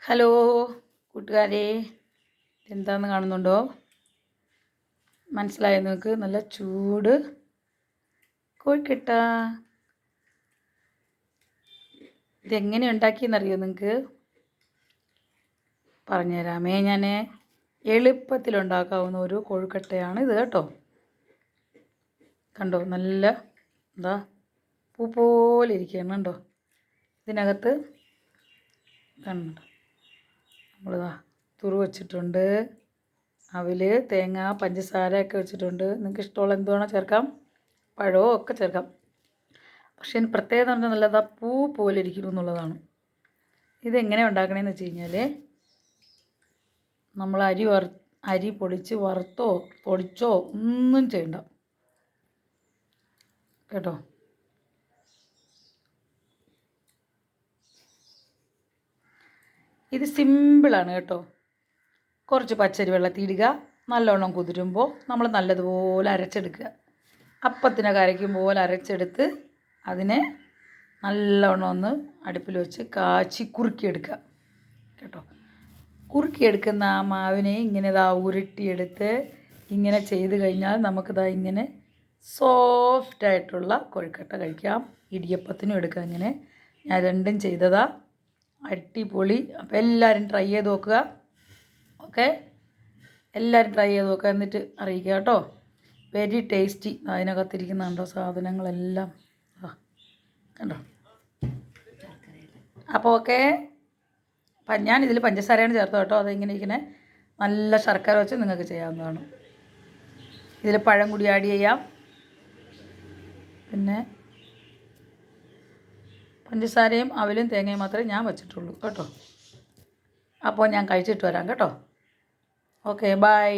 Hello കൂട്ടുകാരെ, എന്താണെന്ന് കാണുന്നുണ്ടോ? മനസ്സിലായോ നിങ്ങൾക്ക്? നല്ല ചൂട് കോഴിക്കട്ട. ഇതെങ്ങനെ ഉണ്ടാക്കിയെന്നറിയോ നിങ്ങൾക്ക്? പറഞ്ഞുതരാമേ. ഞാൻ എളുപ്പത്തിലുണ്ടാക്കാവുന്ന ഒരു കോഴിക്കട്ടയാണ് ഇത് കേട്ടോ. കണ്ടോ, നല്ല എന്താ പൂ പോലെ ഇരിക്കുകയാണ് കണ്ടോ. ഇതിനകത്ത് കണ്ടോ നമ്മളിതാ തുറു വച്ചിട്ടുണ്ട്, അവിൽ, തേങ്ങ, പഞ്ചസാരയൊക്കെ വെച്ചിട്ടുണ്ട്. നിങ്ങൾക്ക് ഇഷ്ടമുള്ള എന്തുവേണോ ചേർക്കാം, പഴവും ഒക്കെ ചേർക്കാം. പക്ഷേ ഇതിന് പ്രത്യേകത എന്ന് പറഞ്ഞാൽ നല്ലതാ പൂ പോലെ ഇരിക്കുന്നു എന്നുള്ളതാണ്. ഇതെങ്ങനെ ഉണ്ടാക്കണമെന്ന് വെച്ച് കഴിഞ്ഞാൽ, നമ്മൾ അരി പൊടിച്ച് വറുത്തോ പൊടിച്ചോ ഒന്നും ചെയ്യണ്ട കേട്ടോ. ഇത് സിമ്പിളാണ് കേട്ടോ. കുറച്ച് പച്ചരി വെള്ളത്തിൽ ഇടുക, നല്ലോണം കുതിരുമ്പോൾ നമ്മൾ നല്ലതുപോലെ അരച്ചെടുക്കുക. അപ്പത്തിനൊക്കെ അരയ്ക്കും പോലെ അരച്ചെടുത്ത് അതിനെ നല്ലോണം ഒന്ന് അടുപ്പിൽ വെച്ച് കാച്ചി കുറുക്കിയെടുക്കുക കേട്ടോ. കുറുക്കിയെടുക്കുന്ന ആ മാവിനെ ഇങ്ങനെ ഉരുട്ടിയെടുത്ത് ഇങ്ങനെ ചെയ്ത് കഴിഞ്ഞാൽ നമുക്കിതാ ഇങ്ങനെ സോഫ്റ്റായിട്ടുള്ള കോഴിക്കട്ട കഴിക്കാം. ഇടിയപ്പത്തിനും എടുക്കാം. ഇങ്ങനെ ഞാൻ രണ്ടും ചെയ്തതാ, അടിപൊളി. അപ്പോൾ എല്ലാവരും ട്രൈ ചെയ്ത് നോക്കുക. ഓക്കെ, എല്ലാവരും ട്രൈ ചെയ്ത് നോക്കുക, എന്നിട്ട് അറിയിക്കുക കേട്ടോ. Very tasty. അതിനകത്തിരിക്കുന്നുണ്ടോ സാധനങ്ങളെല്ലാം, കണ്ടോ. അപ്പോൾ ഓക്കെ, ഞാനിതിൽ പഞ്ചസാരയാണ് ചേർത്തത് കേട്ടോ. അതിങ്ങനെ ഇങ്ങനെ നല്ല ശർക്കര വെച്ച് നിങ്ങൾക്ക് ചെയ്യാവുന്നതാണ്. ഇതിൽ പഴം കൂടി ആഡ് ചെയ്യാം. പിന്നെ പഞ്ചസാരയും അവലും തേങ്ങയും മാത്രമേ ഞാൻ വെച്ചിട്ടുള്ളൂ കേട്ടോ. അപ്പോൾ ഞാൻ കഴിച്ചിട്ട് വരാം കേട്ടോ. Okay, by.